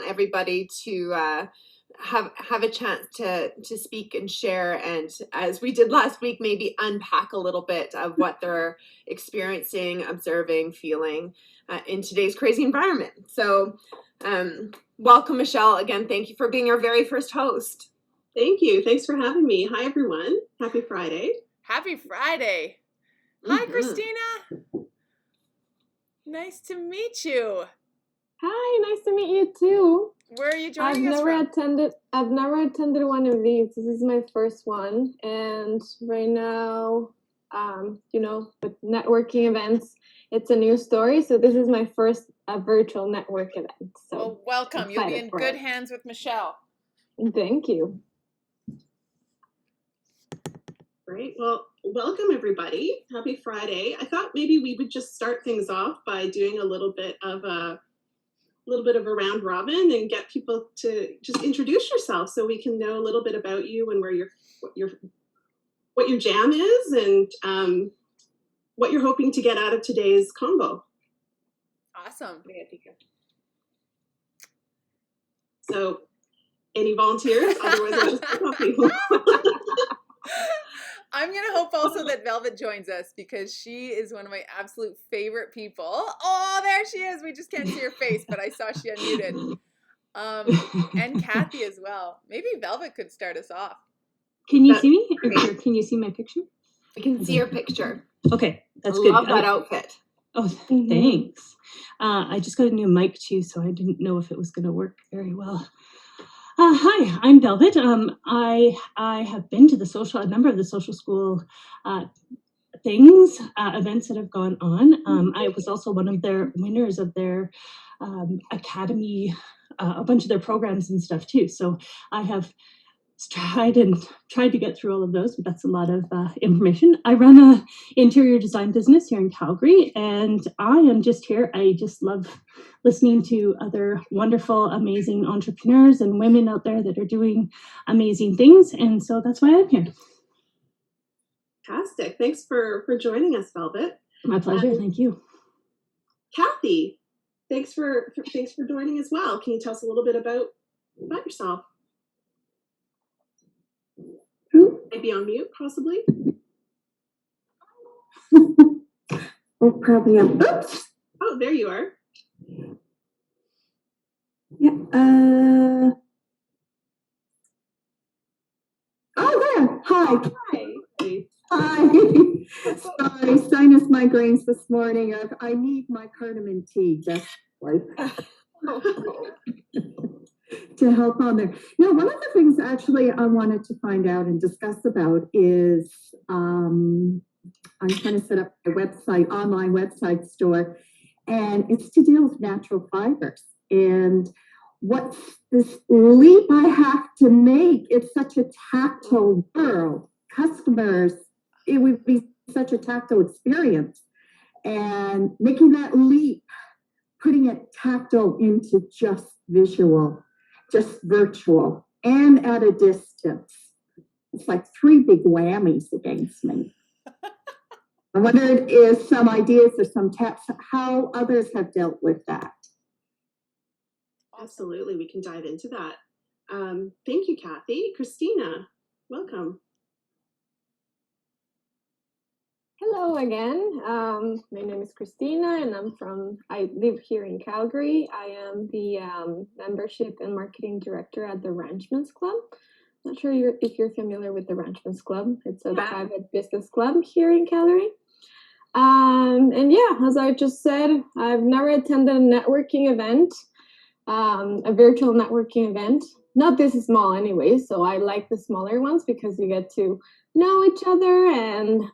everybody to have a chance to speak and share, and as we did last week, maybe unpack a little bit of what they're experiencing, observing, feeling in today's crazy environment. So welcome, Michelle. Again, thank you for being our very first host. Thank you. Thanks for having me. Hi, everyone. Happy Friday. Happy Friday. Hi, Christina. Nice to meet you. Hi, nice to meet you too. Where are you joining us from? I've never attended one of these. This is my first one. And right now, with networking events, it's a new story. So this is my first virtual network event. So well, welcome. You'll be in good hands with Michelle. Thank you. Great. Well, welcome everybody. Happy Friday. I thought maybe we would just start things off by doing a little bit of a round robin and get people to just introduce yourself so we can know a little bit about you and what your jam is and what you're hoping to get out of today's convo. Awesome. So, any volunteers? Otherwise, I'll just pick up people. I'm going to hope also that Velvet joins us because she is one of my absolute favorite people. Oh, there she is. We just can't see her face, but I saw she unmuted. And Kathy as well. Maybe Velvet could start us off. Can you see me? Or can you see my picture? I can see your picture. Okay, that's good. I love that outfit. Oh, thanks. I just got a new mic too, so I didn't know if it was going to work very well. Hi, I'm Velvet. I have been to a number of the social school events that have gone on. I was also one of their winners of their academy, a bunch of their programs and stuff too. So I have tried to get through all of those, but that's a lot of information. I run a interior design business here in Calgary, and I am just here. I just love listening to other wonderful, amazing entrepreneurs and women out there that are doing amazing things, and so that's why I'm here. Fantastic. Thanks for joining us, Velvet. My pleasure. Thank you. Kathy, thanks for joining as well. Can you tell us a little bit about yourself? Maybe on mute, possibly. Oh, probably. Oops. Oh, there you are. Yeah. Oh, there. Hi. Sorry, sinus migraines this morning. I need my cardamom tea just like to help on there. No, one of the things actually I wanted to find out and discuss about is I'm trying to set up a online website store, and it's to deal with natural fibers. And what's this leap I have to make? It's such a tactile world. Customers, it would be such a tactile experience. And making that leap, putting it tactile into just visual, just virtual, and at a distance. It's like three big whammies against me. I wondered if some ideas or some tips, how others have dealt with that. Absolutely, we can dive into that. Thank you, Kathy. Christina, welcome. Hello again. My name is Christina, and I live here in Calgary. I am the membership and marketing director at the Ranchman's Club. Not sure if you're familiar with the Ranchman's Club. It's a private business club here in Calgary. And yeah, as I just said, I've never attended a networking event, a virtual networking event. Not this small anyway, so I like the smaller ones because you get to know each other, and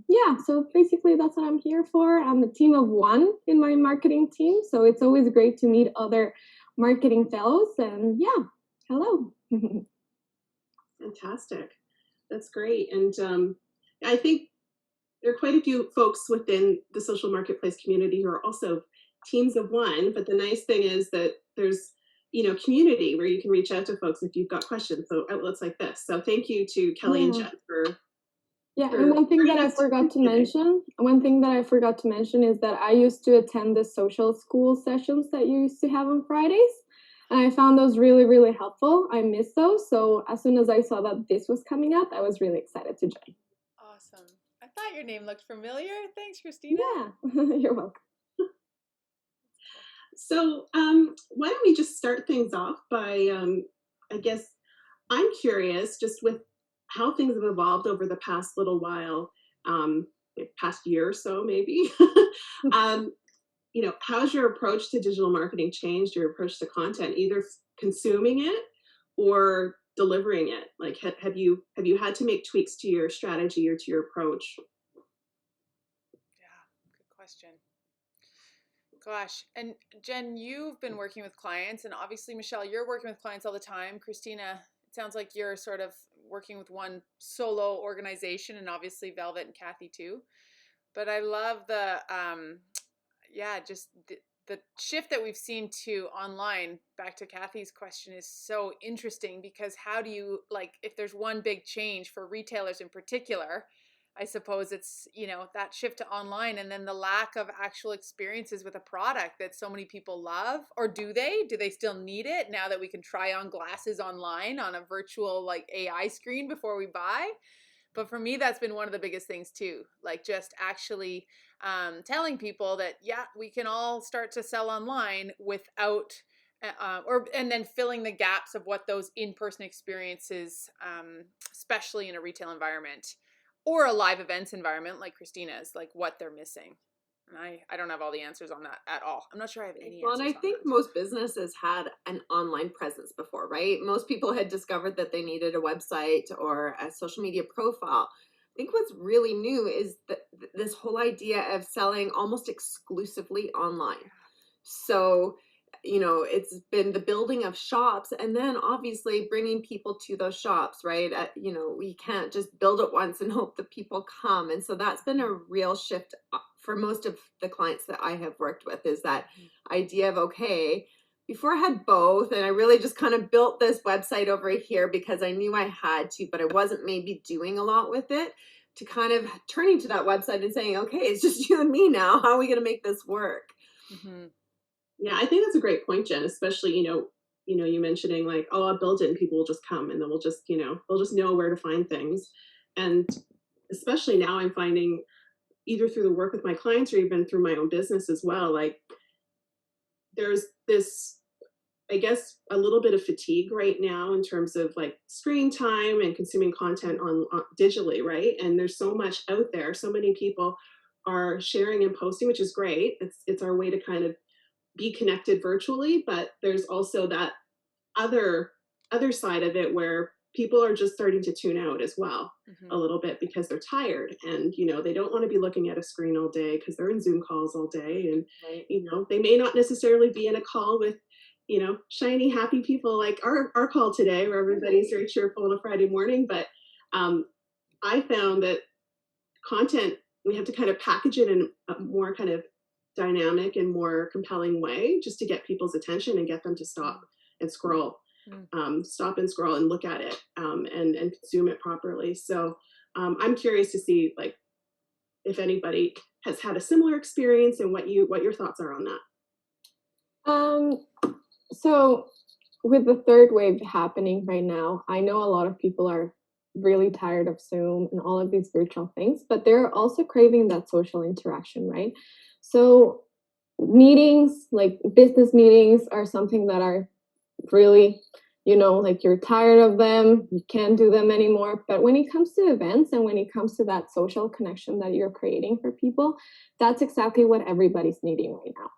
yeah, so basically that's what I'm here for. I'm a team of one in my marketing team, so it's always great to meet other marketing fellows, and yeah, hello. Fantastic. That's great. And I think there are quite a few folks within the social marketplace community who are also teams of one, but the nice thing is that there's community where you can reach out to folks if you've got questions. So outlets like this. So thank you to Kelly and Jen for. Yeah, and one thing that I forgot to mention is that I used to attend the social school sessions that you used to have on Fridays. And I found those really, really helpful. I miss those. So as soon as I saw that this was coming up, I was really excited to join. Awesome. I thought your name looked familiar. Thanks, Christina. Yeah, you're welcome. So why don't we just start things off by, I guess, I'm curious just with how things have evolved over the past little while, past year or so maybe. How's your approach to digital marketing changed, your approach to content, either consuming it or delivering it? Like, have you had to make tweaks to your strategy or to your approach? Yeah, good question. Gosh, and Jen, you've been working with clients, and obviously, Michelle, you're working with clients all the time. Christina, it sounds like you're sort of working with one solo organization, and obviously Velvet and Kathy too. But I love the, just the shift that we've seen to online. Back to Kathy's question is so interesting because how do you, like, if there's one big change for retailers in particular, I suppose it's, that shift to online and then the lack of actual experiences with a product that so many people love. Or do they still need it now that we can try on glasses online on a virtual like AI screen before we buy? But for me, that's been one of the biggest things too. Like just actually telling people that, yeah, we can all start to sell online without and then filling the gaps of what those in-person experiences, especially in a retail environment or a live events environment like Christina's, like what they're missing. And I don't have all the answers on that at all. I'm not sure I have any Well, answers and I on think that. most businesses had an online presence before, right? Most people had discovered that they needed a website or a social media profile. I think what's really new is this whole idea of selling almost exclusively online. So, it's been the building of shops and then obviously bringing people to those shops, right? We can't just build it once and hope that people come. And so that's been a real shift for most of the clients that I have worked with, is that idea of, okay, before I had both and I really just kind of built this website over here because I knew I had to, but I wasn't maybe doing a lot with it, to kind of turning to that website and saying, okay, it's just you and me now. How are we going to make this work? Mm-hmm. Yeah, I think that's a great point, Jen, especially, you mentioning like, oh, I'll build it and people will just come and then we'll just, they'll just know where to find things. And especially now I'm finding either through the work with my clients or even through my own business as well, like there's this, I guess, a little bit of fatigue right now in terms of like screen time and consuming content on digitally, right? And there's so much out there. So many people are sharing and posting, which is great. It's our way to kind of be connected virtually, but there's also that other side of it where people are just starting to tune out as well, a little bit, because they're tired and they don't want to be looking at a screen all day because they're in Zoom calls all day, and Right. they may not necessarily be in a call with shiny happy people like our call today where everybody's very cheerful on a Friday morning. But I found that content, we have to kind of package it in a more kind of dynamic and more compelling way just to get people's attention and get them to stop and scroll, stop and scroll and look at it, and consume it properly. So I'm curious to see like if anybody has had a similar experience and what your thoughts are on that. So with the third wave happening right now, I know a lot of people are really tired of Zoom and all of these virtual things, but they're also craving that social interaction, right? So meetings, like business meetings, are something that are really, like you're tired of them, you can't do them anymore. But when it comes to events and when it comes to that social connection that you're creating for people, that's exactly what everybody's needing right now.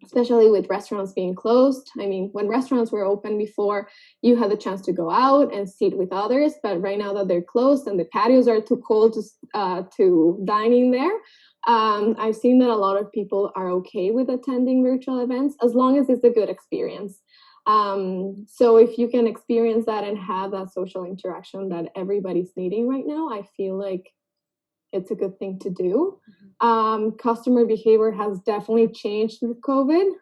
Especially with restaurants being closed. I mean, when restaurants were open before, you had the chance to go out and sit with others. But right now that they're closed and the patios are too cold to dine in there, I've seen that a lot of people are okay with attending virtual events as long as it's a good experience. So if you can experience that and have that social interaction that everybody's needing right now, I feel like it's a good thing to do. Customer behavior has definitely changed with COVID.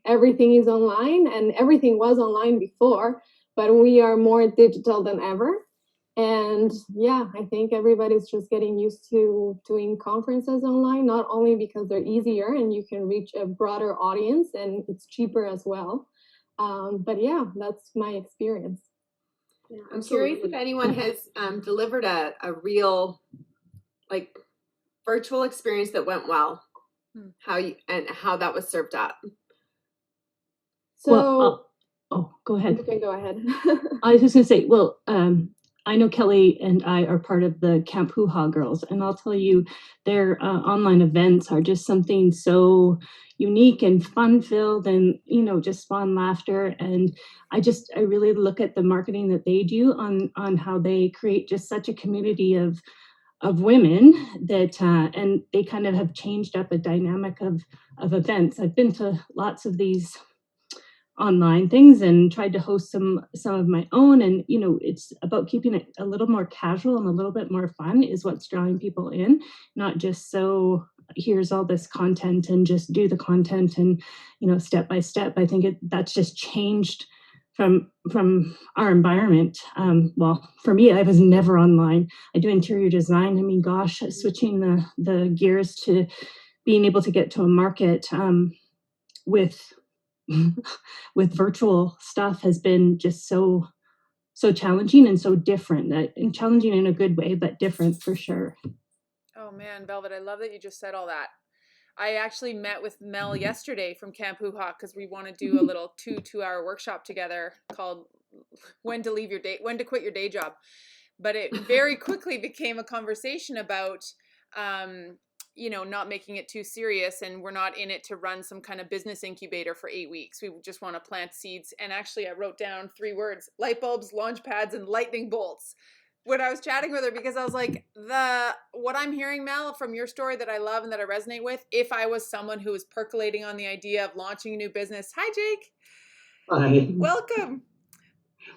Everything is online and everything was online before, but we are more digital than ever. And yeah, I think everybody's just getting used to doing conferences online, not only because they're easier and you can reach a broader audience and it's cheaper as well, But yeah, that's my experience. Yeah, I'm curious if anyone has delivered a real, like, virtual experience that went well. How that was served up. So, go ahead. you can go ahead. I was just gonna say, well, I know Kelly and I are part of the Camp Hoo Ha Girls, and I'll tell you, their online events are just something so unique and fun-filled, and just fun laughter. And I really look at the marketing that they do on how they create just such a community of women that and they kind of have changed up a dynamic of events. I've been to lots of these online things and tried to host some of my own, and it's about keeping it a little more casual and a little bit more fun is what's drawing people in, not just so here's all this content and just do the content and step by step. I think that's just changed from our environment. Well, for me, I was never online. I do interior design. I mean, gosh, switching the gears to being able to get to a market with with virtual stuff has been just so challenging and so different, and challenging in a good way, but different for sure. Oh man, Velvet, I love that you just said all that. I actually met with Mel yesterday from Camp Hoo Ha because we want to do a little 2-hour workshop together called when to quit your day job. But it very quickly became a conversation about not making it too serious, and we're not in it to run some kind of business incubator for 8 weeks. We just want to plant seeds. And actually I wrote down 3 words: light bulbs, launch pads, and lightning bolts when I was chatting with her, because I was like, what I'm hearing, Mel, from your story that I love and that I resonate with, if I was someone who was percolating on the idea of launching a new business. Hi, Jake. Hi. Welcome.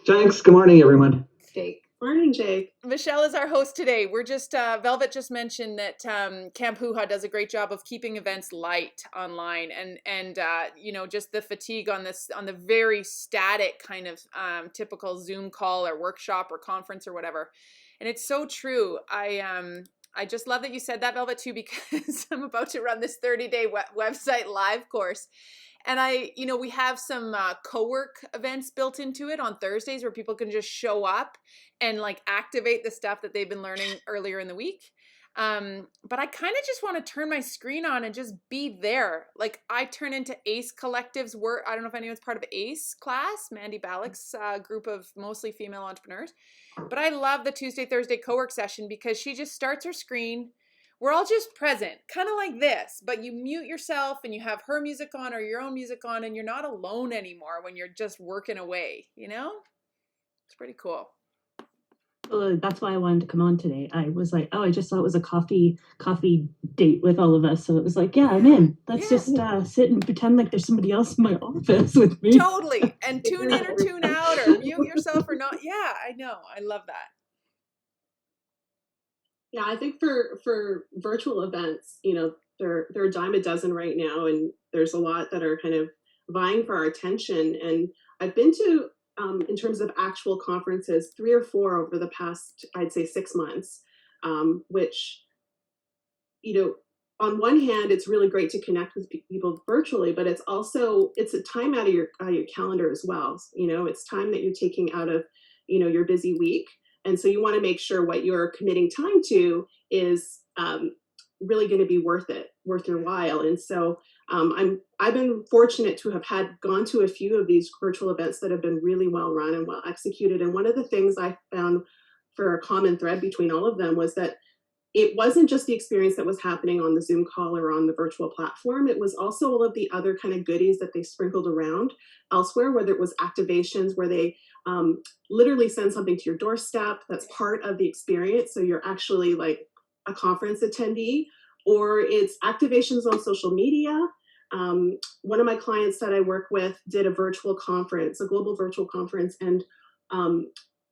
Thanks. Good morning, everyone. Jake. Morning, Jake. Michelle is our host today. We're just, Velvet just mentioned that Camp Hoo Ha does a great job of keeping events light online, and just the fatigue on the very static kind of typical Zoom call or workshop or conference or whatever. And it's so true. I just love that you said that, Velvet, too, because I'm about to run this 30-day website live course. And we have some co-work events built into it on Thursdays where people can just show up and like activate the stuff that they've been learning earlier in the week. But I kind of just want to turn my screen on and just be there. Like I turn into Ace Collective's work. I don't know if anyone's part of Ace class, Mandy Ballick's group of mostly female entrepreneurs. But I love the Tuesday, Thursday co-work session because she just starts her screen. We're all just present, kind of like this, but you mute yourself and you have her music on or your own music on, and you're not alone anymore when you're just working away, It's pretty cool. Well, that's why I wanted to come on today. I was like, I just thought it was a coffee date with all of us. So it was like, yeah, I'm in. Let's just sit and pretend like there's somebody else in my office with me. Totally. And tune in or tune out or mute yourself or not. Yeah, I know. I love that. Yeah, I think for virtual events, they're a dime a dozen right now, and there's a lot that are kind of vying for our attention. And I've been to, in terms of actual conferences, 3 or 4 over the past, I'd say 6 months, which, on one hand, it's really great to connect with people virtually, but it's a time out of your calendar as well. It's time that you're taking out of, your busy week. And so you want to make sure what you're committing time to is really going to be worth your while. And so I've been fortunate to have gone to a few of these virtual events that have been really well run and well executed. And one of the things I found for a common thread between all of them was that it wasn't just the experience that was happening on the Zoom call or on the virtual platform. It was also all of the other kind of goodies that they sprinkled around elsewhere, whether it was activations where they literally send something to your doorstep that's part of the experience. So you're actually like a conference attendee, or it's activations on social media. One of my clients that I work with did a virtual conference, a global virtual conference. And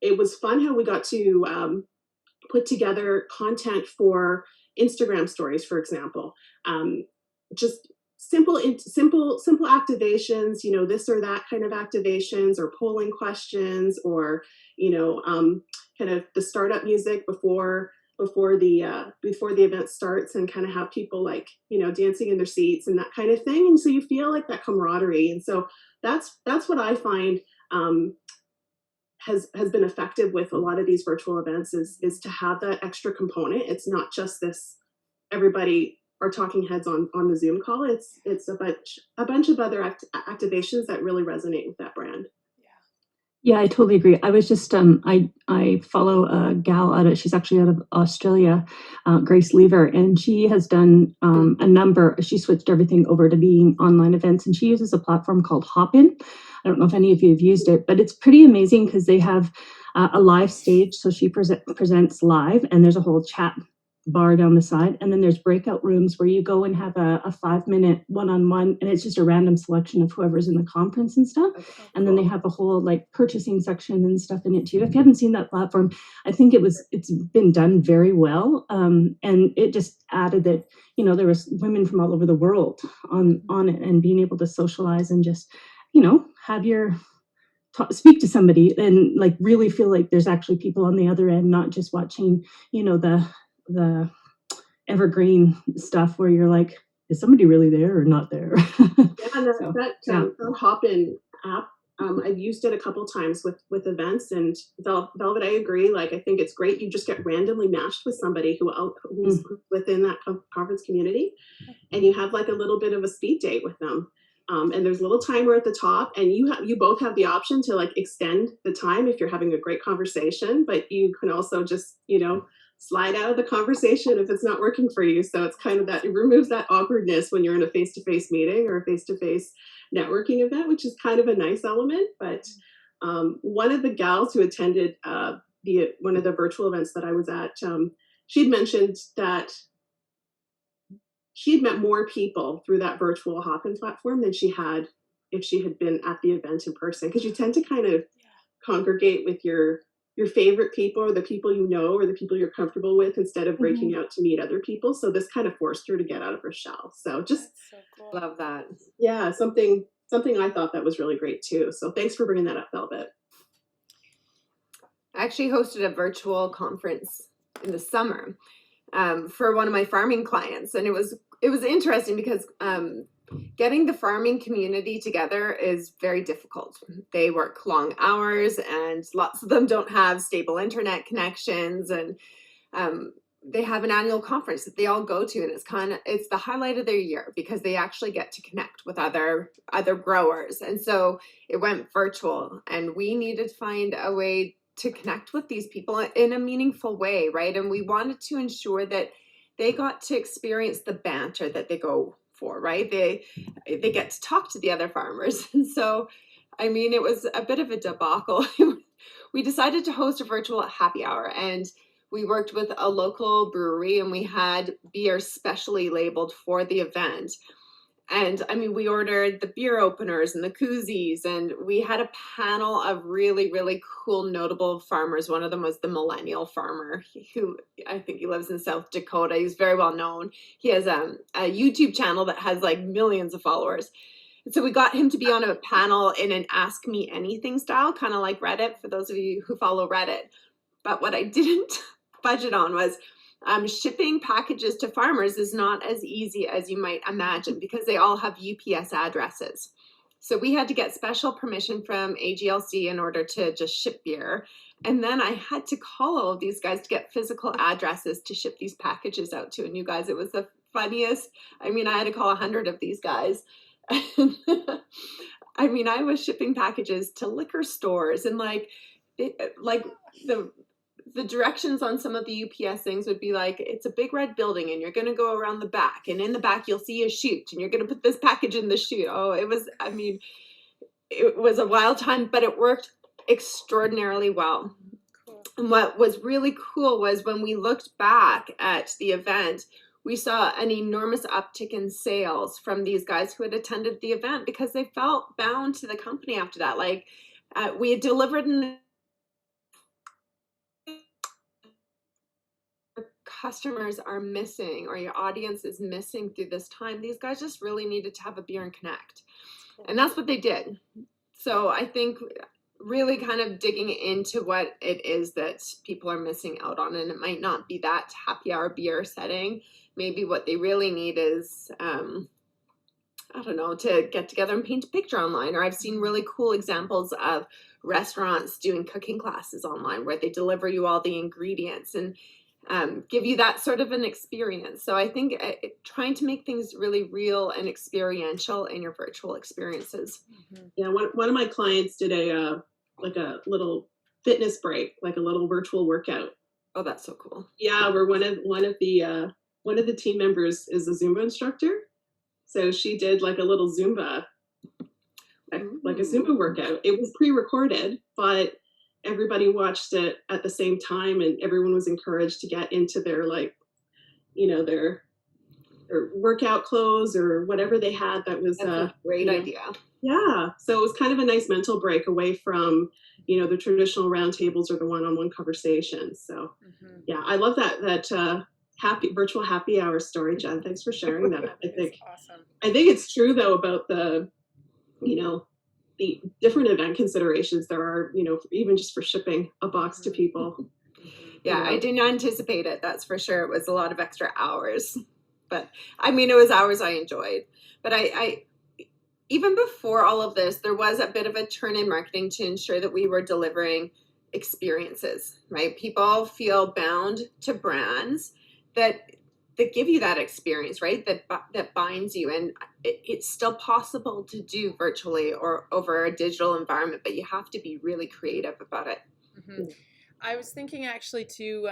it was fun how we got to put together content for Instagram stories, for example. Just simple activations, this or that kind of activations, or polling questions, or kind of the startup music before before the event starts, and kind of have people like, you know, dancing in their seats and that kind of thing. And so you feel like that camaraderie. And so that's what I find has been effective with a lot of these virtual events, is to have that extra component. It's not just this everybody are talking heads on the Zoom call. It's a bunch of other activations that really resonate with that brand. Yeah, I totally agree. I was just I follow a gal she's actually out of Australia, Grace Lever, and she has done she switched everything over to being online events, and she uses a platform called Hopin. I don't know if any of you have used it, but it's pretty amazing because they have a live stage. So she presents live, and there's a whole chat bar down the side, and then there's breakout rooms where you go and have a 5-minute one-on-one, and it's just a random selection of whoever's in the conference and stuff. And then they have a whole like purchasing section and stuff in it too. If you haven't seen that platform, I think it's been done very well, and it just added that, you know, there was women from all over the world on it, and being able to socialize and just, you know, have your speak to somebody and like really feel like there's actually people on the other end, not just watching, you know, the evergreen stuff where you're like, is somebody really there or not there? That Hopin app, I've used it a couple times with events, and Velvet, I agree. Like, I think it's great. You just get randomly matched with somebody who's within that conference community, and you have like a little bit of a speed date with them. And there's a little timer at the top, and you both have the option to like extend the time if you're having a great conversation, but you can also just, you know, slide out of the conversation if it's not working for you. So it's kind of that, it removes that awkwardness when you're in a face-to-face meeting or a face-to-face networking event, which is kind of a nice element. But one of the gals who attended one of the virtual events that I was at, she'd mentioned that she had met more people through that virtual Hopin platform than she had if she had been at the event in person, because you tend to kind of congregate with your favorite people, or the people you know, or the people you're comfortable with, instead of breaking out to meet other people. So this kind of forced her to get out of her shell. So just so cool. Love that. Yeah, something I thought that was really great too. So thanks for bringing that up, Velvet. I actually hosted a virtual conference in the summer for one of my farming clients, and it was interesting because getting the farming community together is very difficult. They work long hours, and lots of them don't have stable internet connections, and they have an annual conference that they all go to, and it's the highlight of their year because they actually get to connect with other growers. And so it went virtual, and we needed to find a way to connect with these people in a meaningful way, right? And we wanted to ensure that they got to experience the banter that they go for, right? They get to talk to the other farmers. And so, I mean, it was a bit of a debacle. We decided to host a virtual happy hour, and we worked with a local brewery, and we had beer specially labeled for the event. And I mean, we ordered the beer openers and the koozies, and we had a panel of really, really cool, notable farmers. One of them was the millennial farmer, who I think he lives in South Dakota. He's very well known. He has a YouTube channel that has like millions of followers. And so we got him to be on a panel in an Ask Me Anything style, kind of like Reddit, for those of you who follow Reddit. But what I didn't budget on was shipping packages to farmers is not as easy as you might imagine, because they all have UPS addresses. So we had to get special permission from AGLC in order to just ship beer. And then I had to call all of these guys to get physical addresses to ship these packages out to. And you guys, it was the funniest. I mean, I had to call 100 of these guys. I mean, I was shipping packages to liquor stores, and the directions on some of the UPS things would be like, it's a big red building, and you're going to go around the back, and in the back you'll see a chute, and you're going to put this package in the chute. Oh, it was a wild time, but it worked extraordinarily well. Cool. And what was really cool was when we looked back at the event, we saw an enormous uptick in sales from these guys who had attended the event, because they felt bound to the company after that. Like, we had delivered customers are missing, or your audience is missing through this time. These guys just really needed to have a beer and connect. And that's what they did. So I think really kind of digging into what it is that people are missing out on. And it might not be that happy hour beer setting. Maybe what they really need is, I don't know, to get together and paint a picture online. Or I've seen really cool examples of restaurants doing cooking classes online where they deliver you all the ingredients and give you that sort of an experience. So I think trying to make things really real and experiential in your virtual experiences. Yeah, one of my clients did a like a little fitness break, like a little virtual workout. Oh, that's so cool. Yeah, where one of the team members is a Zumba instructor. So she did like a little Zumba, like a Zumba workout. It was pre-recorded, but everybody watched it at the same time, and everyone was encouraged to get into their their workout clothes or whatever they had. That was a great idea. Yeah, so it was kind of a nice mental break away from the traditional roundtables or the one-on-one conversations. So yeah, I love that virtual happy hour story, Jen. Thanks for sharing that. I think awesome. I think it's true though about the the different event considerations there are, even just for shipping a box to people. Yeah, I didn't anticipate it, that's for sure. It was a lot of extra hours, but I mean, it was hours I enjoyed. But I even before all of this, there was a bit of a turn in marketing to ensure that we were delivering experiences, right? People feel bound to brands that give you that experience, right? That binds you. And it's still possible to do virtually or over a digital environment, but you have to be really creative about it. I was thinking actually too,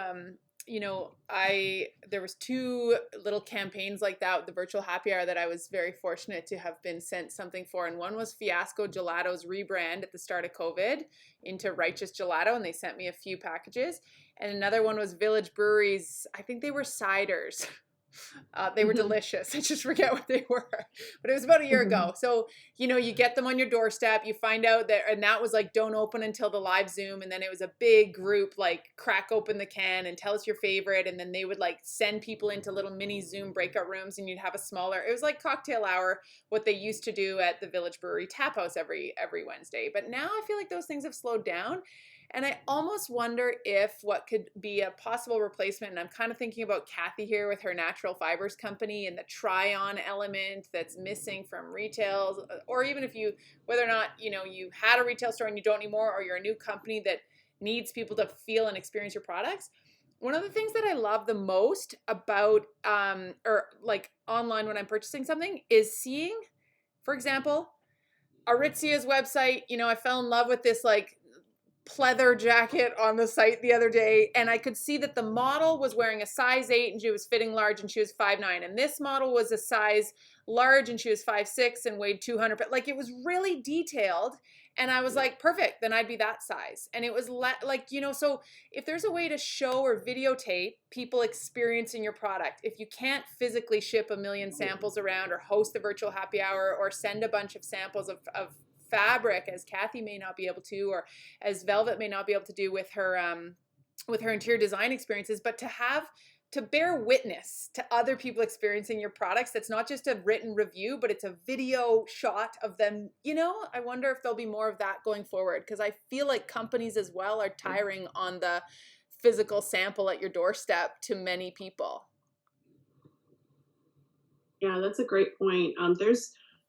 there was 2 little campaigns like that with the virtual happy hour that I was very fortunate to have been sent something for. And one was Fiasco Gelato's rebrand at the start of COVID into Righteous Gelato, and they sent me a few packages. And another one was Village Brewery's, I think they were ciders. They were delicious. I just forget what they were, but it was about a year ago. So, you get them on your doorstep, you find out that, and that was like, don't open until the live Zoom. And then it was a big group, like crack open the can and tell us your favorite. And then they would like send people into little mini Zoom breakout rooms, and you'd have a smaller, it was like cocktail hour, what they used to do at the Village Brewery Tap House every Wednesday. But now I feel like those things have slowed down. And I almost wonder if what could be a possible replacement, and I'm kind of thinking about Kathy here with her natural fibers company and the try-on element that's missing from retail, or even if whether or not, you had a retail store and you don't anymore, or you're a new company that needs people to feel and experience your products. One of the things that I love the most about, or like online when I'm purchasing something, is seeing, for example, Aritzia's website. I fell in love with this like pleather jacket on the site the other day, and I could see that the model was wearing a size 8 and she was fitting large and she was 5'9", and this model was a size large and she was 5'6" and weighed 200, but like it was really detailed, and I was like, perfect, then I'd be that size. And it was so if there's a way to show or videotape people experiencing your product, if you can't physically ship a million samples around or host a virtual happy hour or send a bunch of samples of fabric, as Kathy may not be able to, or as Velvet may not be able to do with her interior design experiences, but to bear witness to other people experiencing your products. That's not just a written review, but it's a video shot of them. I wonder if there'll be more of that going forward, because I feel like companies as well are tiring on the physical sample at your doorstep to many people. Yeah, that's a great point.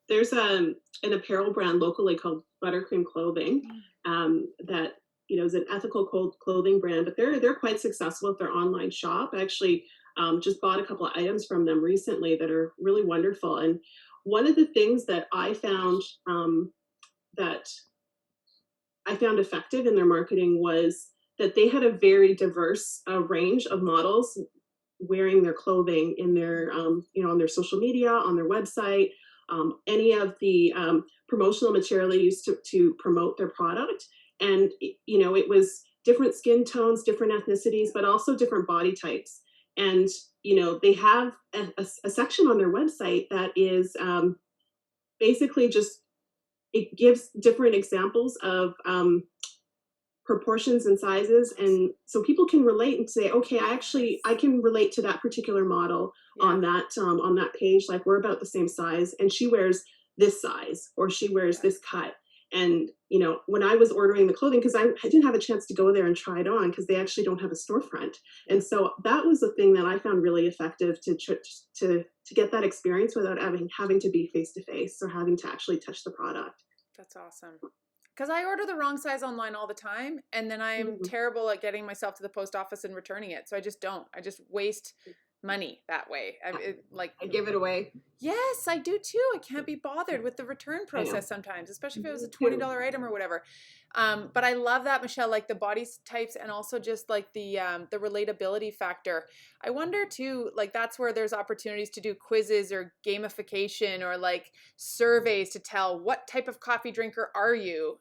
There's an apparel brand locally called Buttercream Clothing that is an ethical clothing brand, but they're quite successful with their online shop. I actually just bought a couple of items from them recently that are really wonderful. And one of the things that I found effective in their marketing was that they had a very diverse range of models wearing their clothing in their on their social media, on their website. Any of the promotional material they used to promote their product. And, it was different skin tones, different ethnicities, but also different body types. And, they have a section on their website that is basically just, it gives different examples of proportions and sizes, and so people can relate and say, okay, I can relate to that particular model on that page. Like, we're about the same size, and she wears this size, or she wears this cut. And, you know, when I was ordering the clothing, because I didn't have a chance to go there and try it on because they actually don't have a storefront. And so that was the thing that I found really effective to get that experience without having to be face to face or having to actually touch the product. That's awesome. Because I order the wrong size online all the time, and then I'm terrible at getting myself to the post office and returning it. So I just don't. I just waste money that way. I give it away. Yes, I do too. I can't be bothered with the return process sometimes, especially if it was a $20 item or whatever. But I love that, Michelle, like the body types and also just like the relatability factor. I wonder too, like that's where there's opportunities to do quizzes or gamification or like surveys to tell what type of coffee drinker are you?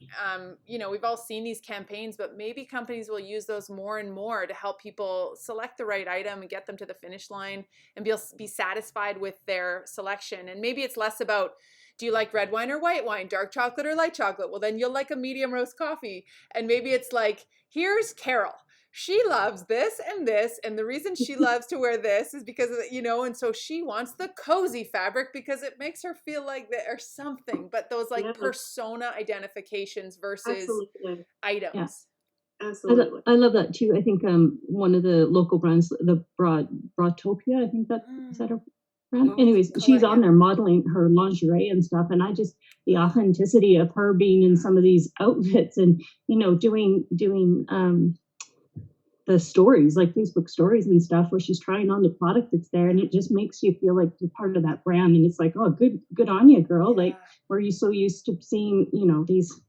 You know, we've all seen these campaigns, but maybe companies will use those more and more to help people select the right item and get them to the finish line and be satisfied with their selection. And maybe it's less about, do you like red wine or white wine, dark chocolate or light chocolate? Well, then you'll like a medium roast coffee. And maybe it's like, here's Carol. She loves this, and the reason she loves to wear this is because of the, you know, and so she wants the cozy fabric because it makes her feel like that or something. But those like persona identifications versus items. Yeah. Absolutely. I love that too. I think one of the local brands, the Broadtopia, I think that is that a brand? Anyways, she's on there modeling her lingerie and stuff, and I just the authenticity of her being in some of these outfits and you know doing the stories like Facebook stories and stuff where she's trying on the product that's there, and it just makes you feel like you're part of that brand, and it's like, oh, good on you, girl. Like, were you so used to seeing you know these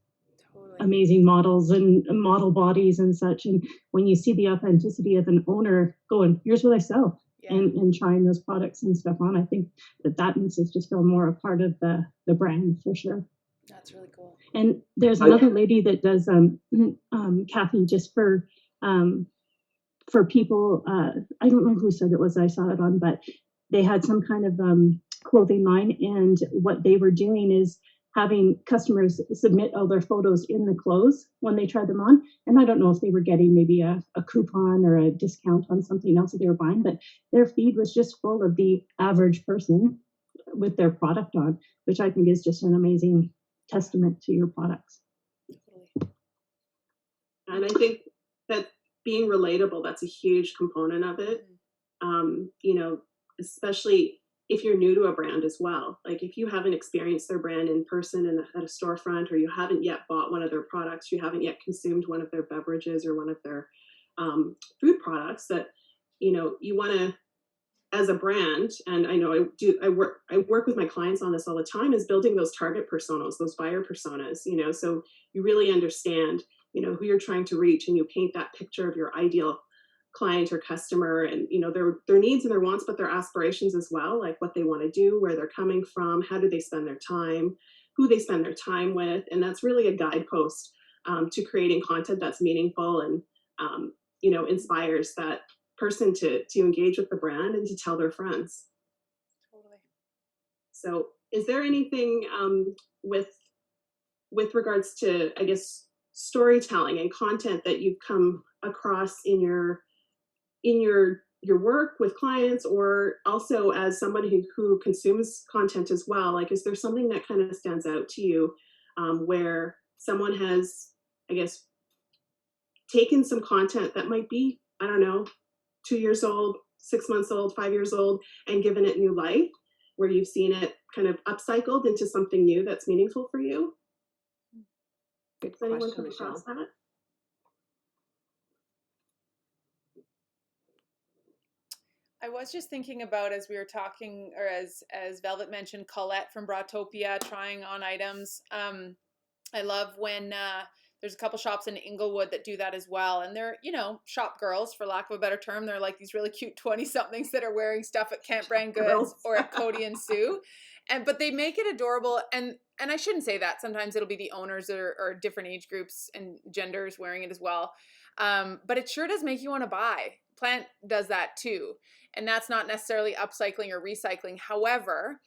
amazing models and model bodies and such, and when you see the authenticity of an owner going, here's what I sell, and trying those products and stuff on, I think that makes us just feel more a part of the brand for sure. That's really cool. And there's another lady that does Kathy, just for people, I don't know who said it was, I saw it on, but they had some kind of clothing line, and what they were doing is having customers submit all their photos in the clothes when they tried them on. And I don't know if they were getting maybe a coupon or a discount on something else that they were buying, but their feed was just full of the average person with their product on, which I think is just an amazing testament to your products. And I think that being relatable, that's a huge component of it. You know, especially if you're new to a brand as well. Like if you haven't experienced their brand in person at a storefront, or you haven't yet bought one of their products, you haven't yet consumed one of their beverages or one of their food products, that, you know, you want to, as a brand, and I know I work with my clients on this all the time, is building those target personas, those buyer personas, you know, so you really understand, you know, who you're trying to reach, and you paint that picture of your ideal client or customer, and you know their needs and their wants, but their aspirations as well, like what they want to do, where they're coming from, how do they spend their time, who they spend their time with. And that's really a guidepost to creating content that's meaningful and you know, inspires that person to engage with the brand and to tell their friends. Totally. So is there anything with regards to, I guess, storytelling and content that you've come across in your work with clients, or also as somebody who consumes content as well? Like, is there something that kind of stands out to you where someone has, I guess, taken some content that might be, I don't know, 2 years old, 6 months old, 5 years old, and given it new life, where you've seen it kind of upcycled into something new that's meaningful for you? Good Does anyone question, come Michelle. across that? I was just thinking about, as we were talking, or as Velvet mentioned, Colette from Broadtopia trying on items. I love when there's a couple shops in Inglewood that do that as well. And they're, you know, shop girls, for lack of a better term. They're like these really cute 20-somethings that are wearing stuff at Camp Brand Goods or at Cody and Sue. But they make it adorable. And I shouldn't say that. Sometimes it'll be the owners or different age groups and genders wearing it as well. But it sure does make you want to buy. Plant does that too. And that's not necessarily upcycling or recycling. However,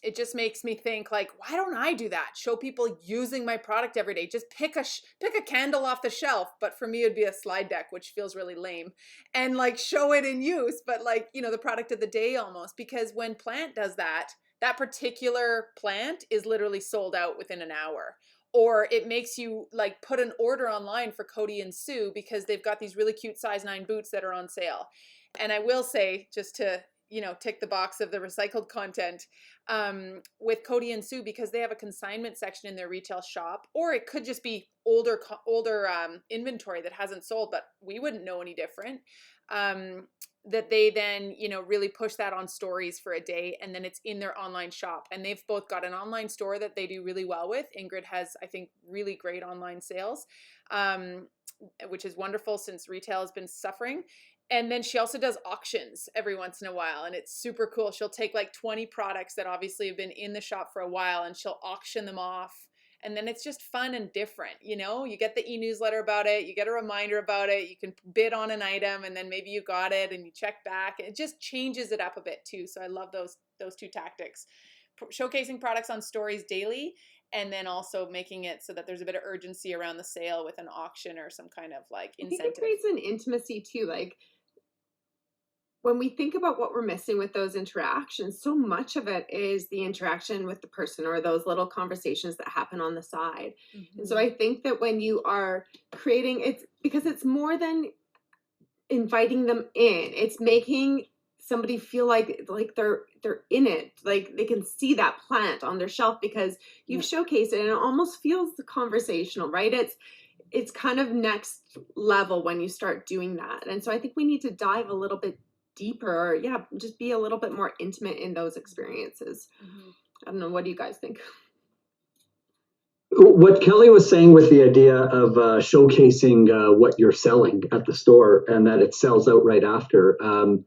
it just makes me think, like, why don't I do that? Show people using my product every day. Just pick a candle off the shelf. But for me, it'd be a slide deck, which feels really lame. And like show it in use, but like, you know, the product of the day almost. Because when Plant does that, that particular plant is literally sold out within an hour. Or it makes you like put an order online for Cody and Sue because they've got these really cute size 9 boots that are on sale. And I will say, just to, you know, tick the box of the recycled content, with Cody and Sue, because they have a consignment section in their retail shop, or it could just be older inventory that hasn't sold, but we wouldn't know any different. That they then, you know, really push that on stories for a day, and then it's in their online shop. And they've both got an online store that they do really well with. Ingrid has, I think, really great online sales, which is wonderful since retail has been suffering. And then she also does auctions every once in a while, and it's super cool. She'll take like 20 products that obviously have been in the shop for a while, and she'll auction them off. And then it's just fun and different, you know? You get the e-newsletter about it, you get a reminder about it, you can bid on an item, and then maybe you got it and you check back. It just changes it up a bit too. So I love those two tactics. Showcasing products on stories daily, and then also making it so that there's a bit of urgency around the sale with an auction or some kind of like incentive. I think it creates an intimacy too. Like, when we think about what we're missing with those interactions, so much of it is the interaction with the person or those little conversations that happen on the side. And so I think that when you are creating, it's because it's more than inviting them in, it's making somebody feel like they're in it, like they can see that plant on their shelf because you've showcased it, and it almost feels conversational, right? It's kind of next level when you start doing that. And so I think we need to dive a little bit deeper, or just be a little bit more intimate in those experiences. I don't know, what do you guys think? What Kelly was saying with the idea of showcasing what you're selling at the store and that it sells out right after, I'm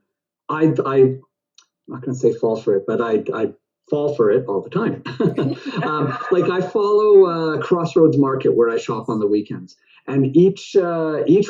not going to say fall for it, but I fall for it all the time. Like I follow Crossroads Market where I shop on the weekends. And each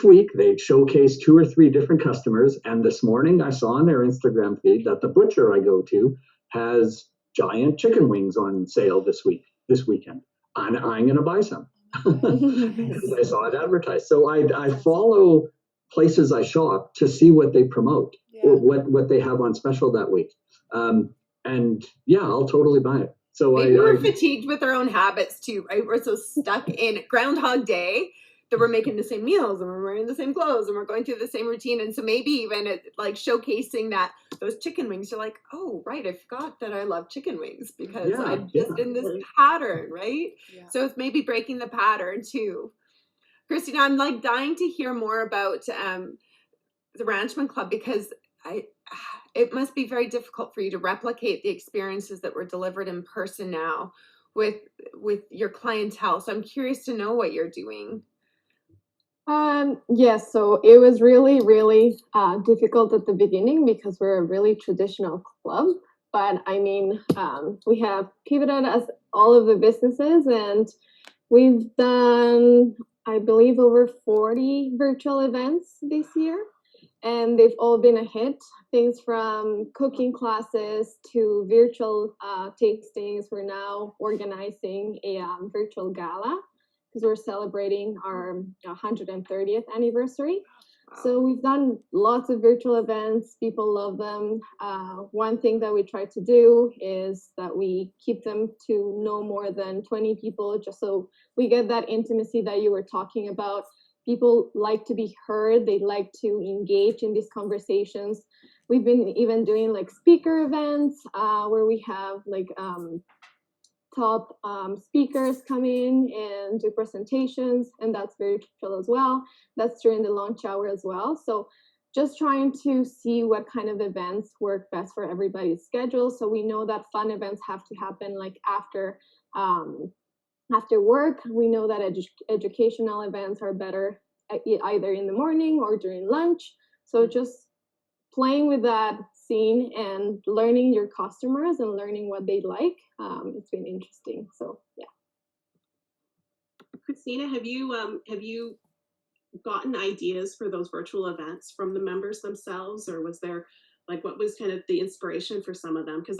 week they showcase 2 or 3 different customers. And this morning I saw on their Instagram feed that the butcher I go to has giant chicken wings on sale this weekend. I'm going to buy some because I saw it advertised. So I follow places I shop to see what they promote, or what they have on special that week. And I'll totally buy it. So maybe we're fatigued with our own habits too, right? We're so stuck in Groundhog Day that we're making the same meals and we're wearing the same clothes and we're going through the same routine. And so maybe even like showcasing those chicken wings, you're like, oh, right, I forgot that I love chicken wings because I'm just in this pattern, right? So it's maybe breaking the pattern too. Christina, I'm like dying to hear more about the Ranchman Club, because it must be very difficult for you to replicate the experiences that were delivered in person now with your clientele. So I'm curious to know what you're doing. Yes, so it was really, really difficult at the beginning because we're a really traditional club. But I mean, we have pivoted as all of the businesses, and we've done, I believe, over 40 virtual events this year. And they've all been a hit. Things from cooking classes to virtual tastings. We're now organizing a virtual gala because we're celebrating our 130th anniversary. Wow. So we've done lots of virtual events. People love them. One thing that we try to do is that we keep them to no more than 20 people, just so we get that intimacy that you were talking about. People like to be heard. They like to engage in these conversations. We've been even doing like speaker events where we have like top speakers come in and do presentations, and that's virtual as well. That's during the lunch hour as well. So just trying to see what kind of events work best for everybody's schedule. So we know that fun events have to happen like after work. We know that educational events are better either in the morning or during lunch. So just playing with that scene and learning your customers and learning what they like. It's been interesting. So yeah. Christina, have you gotten ideas for those virtual events from the members themselves, or was there like, what was kind of the inspiration for some of them? Because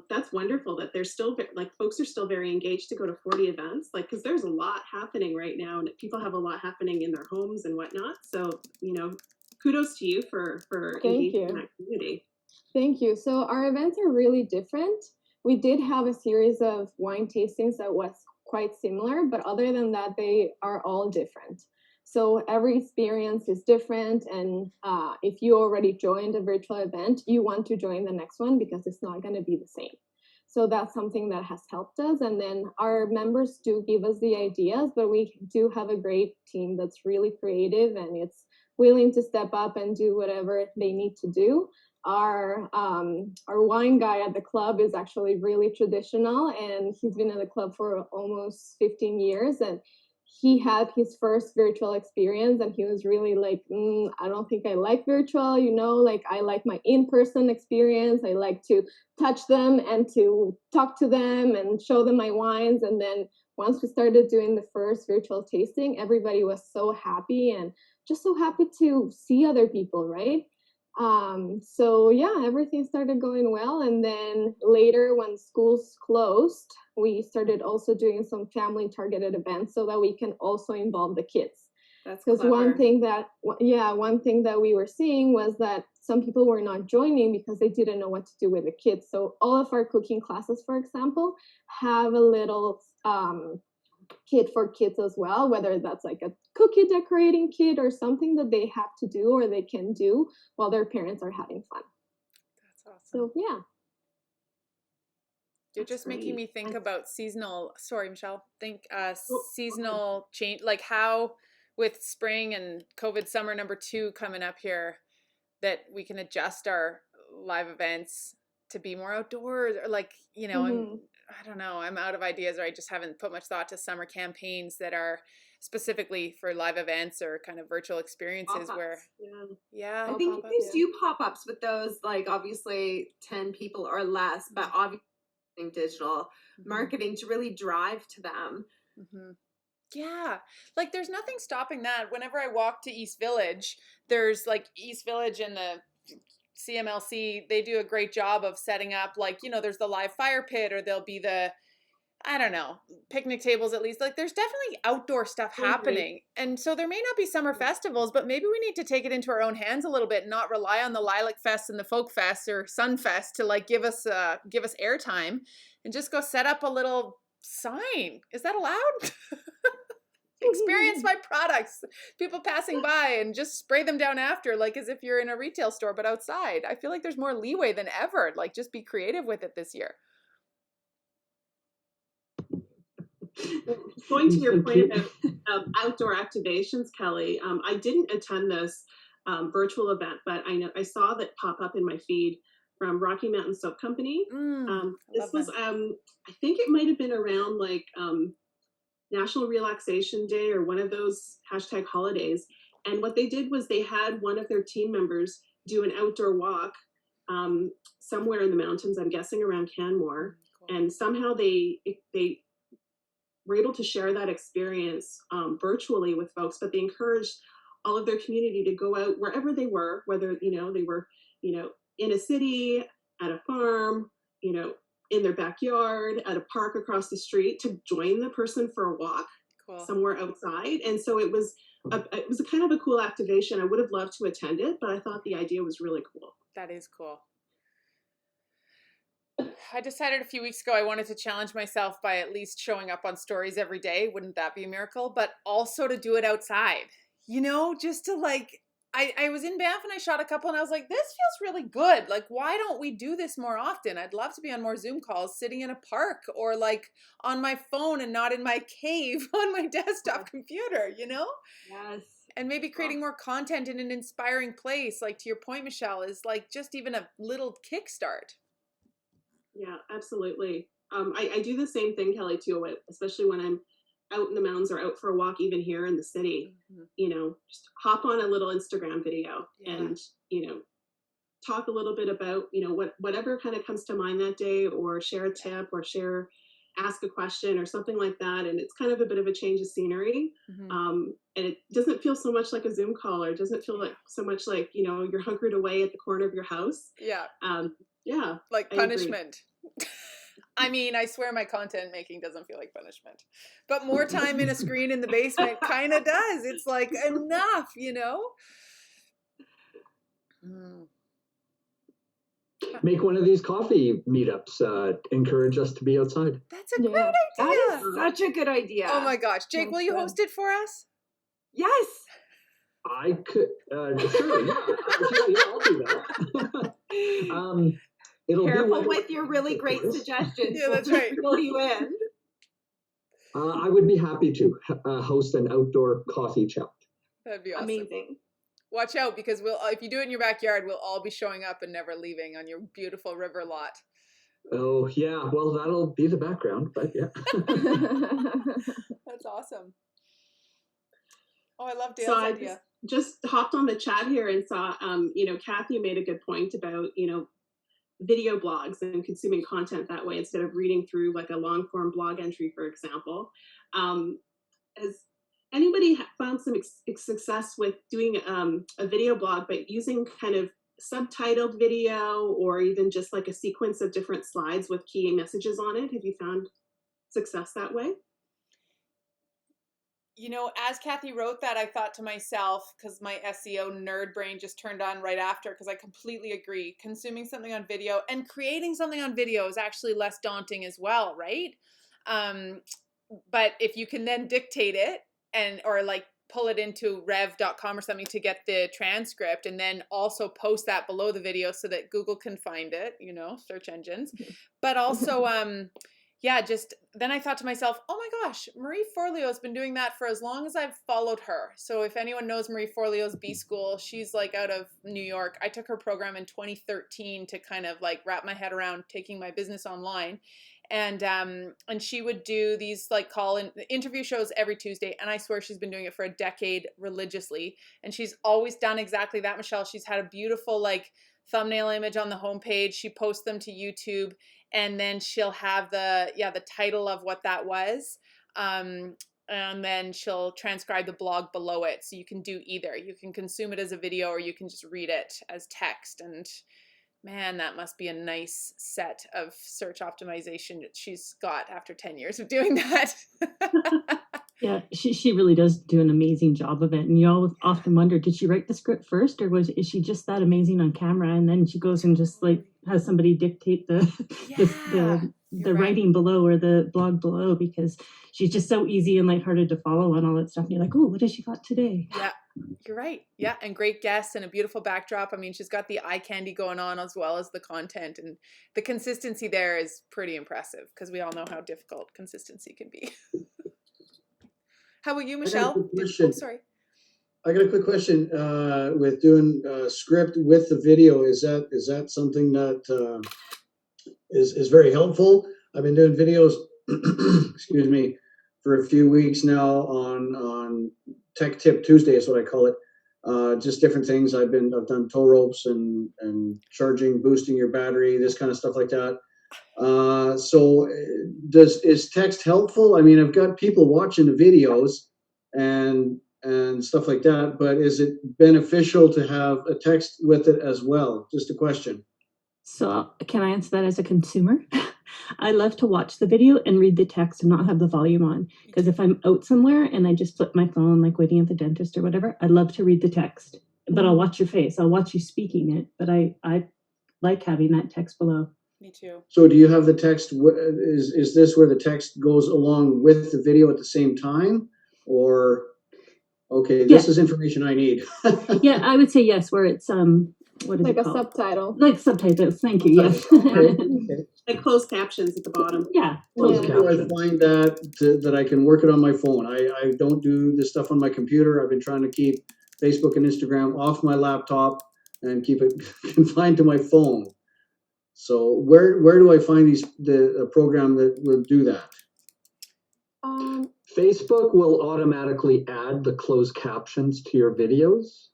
that's wonderful that they're still like, folks are still very engaged to go to 40 events, like, because there's a lot happening right now and people have a lot happening in their homes and whatnot. So, kudos to you for engaging in that community. Thank you. So our events are really different. we did have a series of wine tastings that was quite similar, but other than that, they are all different. So every experience is different, and if you already joined a virtual event, you want to join the next one because it's not going to be the same. So that's something that has helped us. And then our members do give us the ideas, but we do have a great team that's really creative and it's willing to step up and do whatever they need to do. Our wine guy at the club is actually really traditional, and he's been in the club for almost 15 years. And he had his first virtual experience, and he was really like, I don't think I like virtual, like I like my in-person experience. I like to touch them and to talk to them and show them my wines. And then once we started doing the first virtual tasting, everybody was so happy and just so happy to see other people, right? So yeah, everything started going well. And then later when schools closed, we started also doing some family targeted events so that we can also involve the kids. That's because one thing that we were seeing was that some people were not joining because they didn't know what to do with the kids. So all of our cooking classes, for example, have a little kit for kids as well, whether that's like a cookie decorating kit or something that they have to do or they can do while their parents are having fun. That's awesome. So yeah. You're just making me think about seasonal, sorry, Michelle, seasonal change, like how with spring and COVID summer #2 coming up here, that we can adjust our live events to be more outdoors, or like, I don't know, I'm out of ideas, or I just haven't put much thought to summer campaigns that are specifically for live events or kind of virtual experiences Pop-ups. where, yeah. I think you do pop-ups with those, like obviously 10 people or less, but obviously digital marketing to really drive to them. Yeah, like there's nothing stopping that. Whenever I walk to East Village, there's like East Village and the CMLC, they do a great job of setting up, like, there's the live fire pit, or there'll be the, I don't know, picnic tables at least. Like there's definitely outdoor stuff happening. And so there may not be summer festivals, but maybe we need to take it into our own hands a little bit and not rely on the Lilac Fest and the Folk Fest or Sun Fest to like give us airtime, and just go set up a little sign. Is that allowed? Experience my products. People passing by, and just spray them down after, like as if you're in a retail store, but outside. I feel like there's more leeway than ever. Like just be creative with it this year. Going to your point about outdoor activations, Kelly, I didn't attend this virtual event, but I saw that pop up in my feed from Rocky Mountain Soap Company. This was, I think it might have been around like National Relaxation Day or one of those hashtag holidays. And what they did was they had one of their team members do an outdoor walk somewhere in the mountains, I'm guessing around Canmore. Cool. And somehow they were able to share that experience virtually with folks, but they encouraged all of their community to go out wherever they were, whether, they were, in a city, at a farm, in their backyard, at a park across the street, to join the person for a walk somewhere outside. And so it was a kind of a cool activation. I would have loved to attend it, but I thought the idea was really cool. That is cool. I decided a few weeks ago I wanted to challenge myself by at least showing up on stories every day. Wouldn't that be a miracle? But also to do it outside, just to like, I was in Banff and I shot a couple and I was like, this feels really good. Like, why don't we do this more often? I'd love to be on more Zoom calls, sitting in a park or like on my phone and not in my cave on my desktop computer, Yes. And maybe creating more content in an inspiring place. Like to your point, Michelle, is like just even a little kickstart. Yeah, absolutely. I do the same thing, Kelly, too, especially when I'm out in the mountains or out for a walk, even here in the city, just hop on a little Instagram video and, talk a little bit about, whatever kind of comes to mind that day, or share a tip or ask a question or something like that. And it's kind of a bit of a change of scenery. And it doesn't feel so much like a Zoom call, or it doesn't feel like so much like, you're hunkered away at the corner of your house. Yeah. Yeah. Like punishment. I mean, I swear my content making doesn't feel like punishment, but more time in a screen in the basement kind of does. It's like enough, make one of these coffee meetups. Encourage us to be outside. That's a Yeah. great That idea. is such a good idea. Oh my gosh. Jake, will you Sounds host it for us? Yes. I could, sure, yeah, I'll do that. It'll Careful be with your really great suggestions. Yeah, that's We'll right. Fill you in. I would be happy to host an outdoor coffee chat. That'd be awesome. Amazing. Watch out, because if you do it in your backyard, we'll all be showing up and never leaving on your beautiful river lot. Oh yeah, well that'll be the background, but yeah. That's awesome. Oh, I love Dale's So I idea. just hopped on the chat here and saw, Kathy made a good point about, video blogs and consuming content that way instead of reading through like a long form blog entry, for example. Has anybody found some success with doing a video blog, but using kind of subtitled video or even just like a sequence of different slides with key messages on it? Have you found success that way? As Kathy wrote that, I thought to myself, because my SEO nerd brain just turned on right after, because I completely agree. Consuming something on video and creating something on video is actually less daunting as well, right? But if you can then dictate it or like pull it into rev.com or something to get the transcript and then also post that below the video so that Google can find it, search engines. But also, just then I thought to myself, oh my gosh, Marie Forleo has been doing that for as long as I've followed her. So if anyone knows Marie Forleo's B School, she's like out of New York. I took her program in 2013 to kind of like wrap my head around taking my business online. And she would do these like interview shows every Tuesday. And I swear she's been doing it for a decade religiously. And she's always done exactly that, Michelle. She's had a beautiful like thumbnail image on the homepage. She posts them to YouTube. And then she'll have the title of what that was. And then she'll transcribe the blog below it. So you can do either. You can consume it as a video or you can just read it as text. And man, that must be a nice set of search optimization that she's got after 10 years of doing that. Yeah, she really does do an amazing job of it. And you all often wonder, did she write the script first or is she just that amazing on camera? And then she goes and just like has somebody dictate the Right. writing below or the blog below, because she's just so easy and lighthearted to follow and all that stuff. And you're like, oh, what has she got today? Yeah, you're right. Yeah, and great guests and a beautiful backdrop. I mean, she's got the eye candy going on as well as the content. And the consistency there is pretty impressive because we all know how difficult consistency can be. How about you, Michelle? Sorry. I got a quick question. With doing script with the video, is that something that is very helpful? I've been doing videos, excuse me, for a few weeks now on Tech Tip Tuesday is what I call it. Just different things. I've done tow ropes and charging, boosting your battery, this kind of stuff like that. So is text helpful? I mean, I've got people watching the videos and stuff like that, but is it beneficial to have a text with it as well? Just a question. So can I answer that as a consumer? I love to watch the video and read the text and not have the volume on. Because if I'm out somewhere and I just flip my phone, like waiting at the dentist or whatever, I love to read the text. But I'll watch your face. I'll watch you speaking it. But I like having that text below. Me too. So do you have the text? Is this where the text goes along with the video at the same time? Or, okay, this is information I need. Yeah, I would say yes, where it's, what is like it a called? subtitle. Like subtitles, thank you, yes. Okay. Like closed captions at the bottom. Yeah. How do I find that I can work it on my phone? I don't do this stuff on my computer. I've been trying to keep Facebook and Instagram off my laptop and keep it confined to my phone. So where do I find a program that will do that? Facebook will automatically add the closed captions to your videos.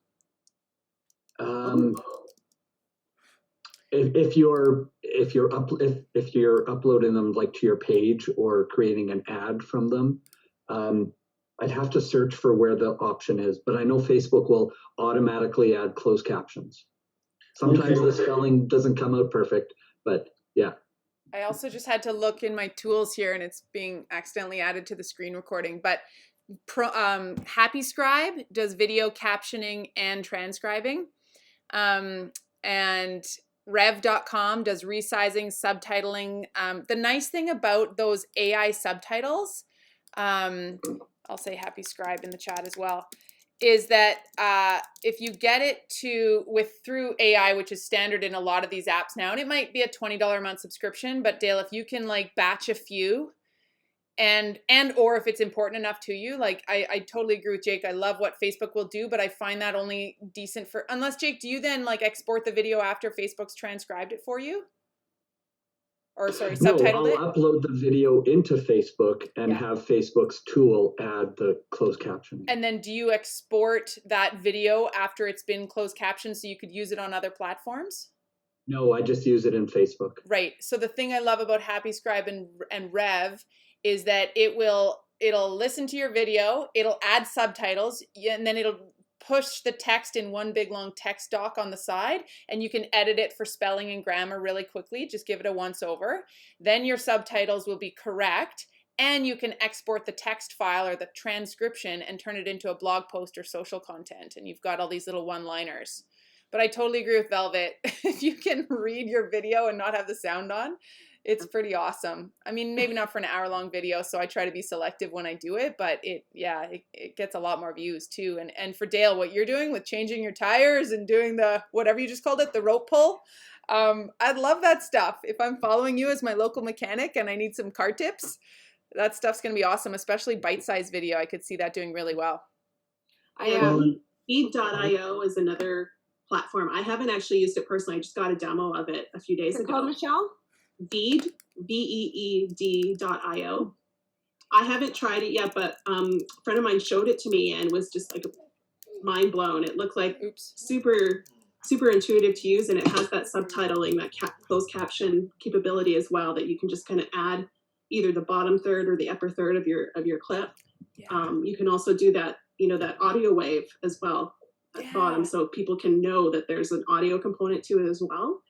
If you're uploading them like to your page or creating an ad from them, I'd have to search for where the option is. But I know Facebook will automatically add closed captions. Sometimes the spelling doesn't come out perfect, but yeah. I also just had to look in my tools here, and it's being accidentally added to the screen recording. But Happy Scribe does video captioning and transcribing. And Rev.com does resizing, subtitling. The nice thing about those AI subtitles, I'll say Happy Scribe in the chat as well, is that if you get it through AI, which is standard in a lot of these apps now, and it might be a $20 a month subscription, but Dale, if you can like batch a few, and or if it's important enough to you, like I totally agree with Jake. I love what Facebook will do, but I find that only decent for, unless Jake, do you then like export the video after Facebook's transcribed it for you? Or sorry, subtitled No, it? I'll upload the video into Facebook and have Facebook's tool add the closed captioning. And then do you export that video after it's been closed captioned so you could use it on other platforms? No, I just use it in Facebook. Right. So the thing I love about Happy Scribe and Rev is that it'll listen to your video, it'll add subtitles, and then it'll push the text in one big long text doc on the side, and you can edit it for spelling and grammar really quickly. Just give it a once over. Then your subtitles will be correct, and you can export the text file or the transcription and turn it into a blog post or social content, and you've got all these little one-liners. But I totally agree with Velvet. If you can read your video and not have the sound on, it's pretty awesome. I mean, maybe not for an hour-long video, so I try to be selective when I do it, but it gets a lot more views too. And for Dale, what you're doing with changing your tires and doing the, whatever you just called it, the rope pull, I'd love that stuff. If I'm following you as my local mechanic and I need some car tips, that stuff's going to be awesome, especially bite-sized video. I could see that doing really well. Feed.io is another platform. I haven't actually used it personally. I just got a demo of it a few days ago. Called Michelle? Veed, VEED.io. I haven't tried it yet, but a friend of mine showed it to me and was just like mind blown. It looked like super intuitive to use, and it has that subtitling, that closed caption capability as well, that you can just kind of add either the bottom third or the upper third of your clip. Yeah. You can also do that, that audio wave as well at the bottom, so people can know that there's an audio component to it as well.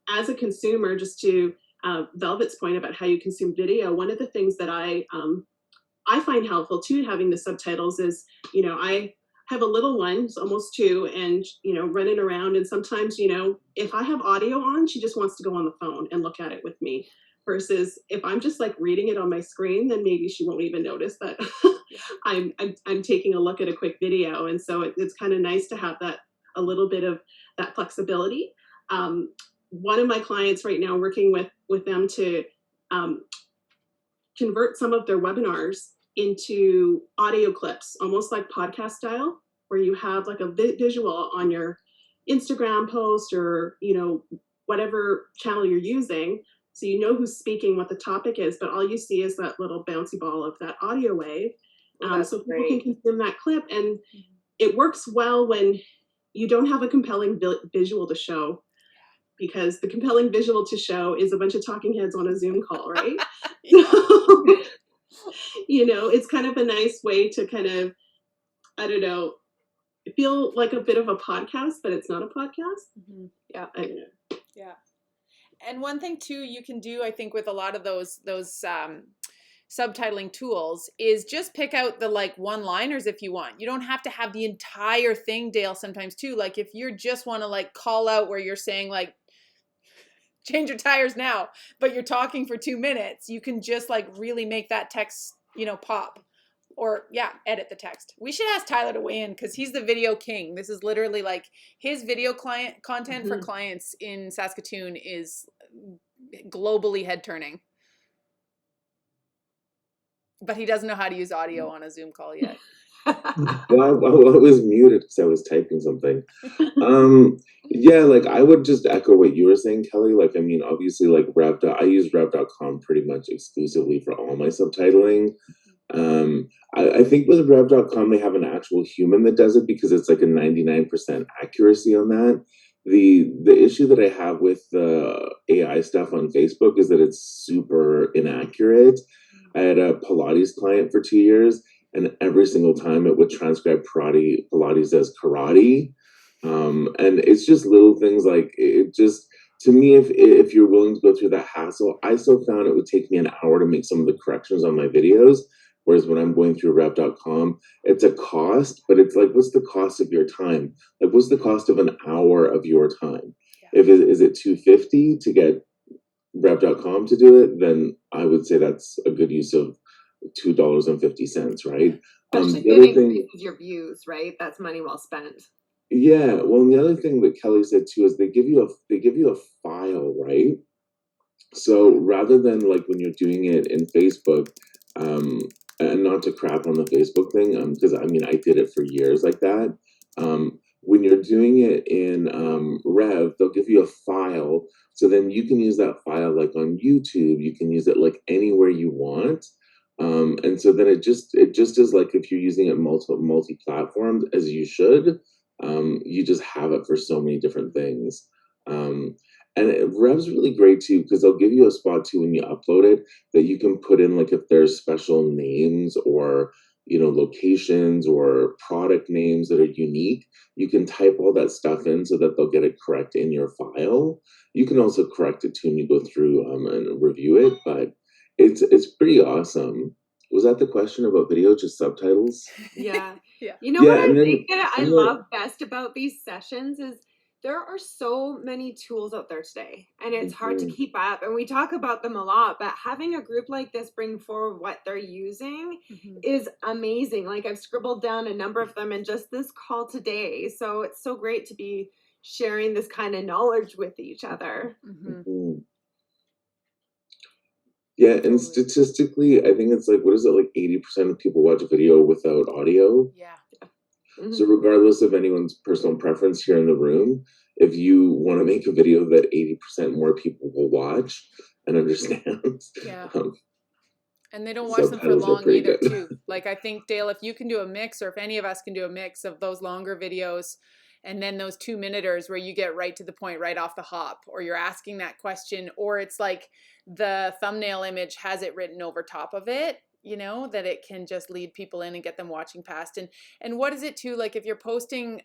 As a consumer, just to Velvet's point about how you consume video, one of the things that I find helpful too, having the subtitles, is, I have a little one, it's almost 2, and, running around, and sometimes, if I have audio on, she just wants to go on the phone and look at it with me, versus if I'm just like reading it on my screen, then maybe she won't even notice that I'm taking a look at a quick video. And so it's kind of nice to have that, a little bit of that flexibility. One of my clients right now, working with them to convert some of their webinars into audio clips, almost like podcast style, where you have like a visual on your Instagram post or, whatever channel you're using. So you know who's speaking, what the topic is, but all you see is that little bouncy ball of that audio wave. So people can consume that clip, and it works well when you don't have a compelling visual to show, because the compelling visual to show is a bunch of talking heads on a Zoom call, right? So, it's kind of a nice way to kind of, I don't know, feel like a bit of a podcast, but it's not a podcast. Mm-hmm. Yeah. Yeah. And one thing too you can do, I think, with a lot of those subtitling tools is just pick out the like one-liners if you want. You don't have to have the entire thing, Dale, sometimes too. Like if you just want to like call out where you're saying like, change your tires now, but you're talking for 2 minutes, you can just like really make that text, pop. Or edit the text. We should ask Tyler to weigh in, because he's the video king. This is literally like his video content for clients in Saskatoon is globally head turning. But he doesn't know how to use audio on a Zoom call yet. Well, I was muted because I was typing something. Like I would just echo what you were saying, Kelly. Like, I mean, obviously, like I use Rev.com pretty much exclusively for all my subtitling. I think with Rev.com, they have an actual human that does it, because it's like a 99% accuracy on that. The issue that I have with the AI stuff on Facebook is that it's super inaccurate. I had a Pilates client for 2 years, and every single time it would transcribe Pilates as karate. And it's just little things like it just, to me, if you're willing to go through that hassle, I still found it would take me an hour to make some of the corrections on my videos. Whereas when I'm going through Rev.com, it's a cost, but it's like, what's the cost of your time? Like, what's the cost of an hour of your time? If it is it $250 to get Rev.com to do it, then I would say that's a good use of $2.50, right? Especially if The it other thing, increases your views, right? That's money well spent. yeah. Well, and the other thing that Kelly said too is they give you a file, right? So rather than like when you're doing it in Facebook, um, and not to crap on the Facebook thing, because I mean I did it for years like that. When you're doing it in Rev, they'll give you a file, so then you can use that file like on YouTube. You can use it like anywhere you want, and so then it just is like if you're using it multi platforms as you should. You just have it for so many different things. Um, and Rev's really great too because they'll give you a spot too when you upload it that you can put in like if there's special names or locations or product names that are unique. You can type all that stuff in so that they'll get it correct in your file. You can also correct it too when you go through and review it, but it's pretty awesome. Was that the question about video, just subtitles? Yeah. Yeah. You know what Yeah, I and then think that I and then love best about these sessions is there are so many tools out there today, and it's hard to mhm, keep up. And we talk about them a lot, but having a group like this bring forward what they're using Mhm. is amazing. Like I've scribbled down a number of them in just this call today. So it's so great to be sharing this kind of knowledge with each other. Mhm. mhm. Yeah, and Totally. statistically, I think it's like, what is it, like 80% of people watch a video without audio? Yeah. So Mhm. regardless of anyone's personal preference here in the room, if you want to make a video that 80% more people will watch and understand, Yeah. um, And they don't watch them for subtitles are long pretty either, good. too. Like I think Dale, if you can do a mix, or if any of us can do a mix of those longer videos, and then those 2-minuters where you get right to the point, right off the hop, or you're asking that question, or it's like the thumbnail image has it written over top of it, that it can just lead people in and get them watching past. And what is it too? Like if you're posting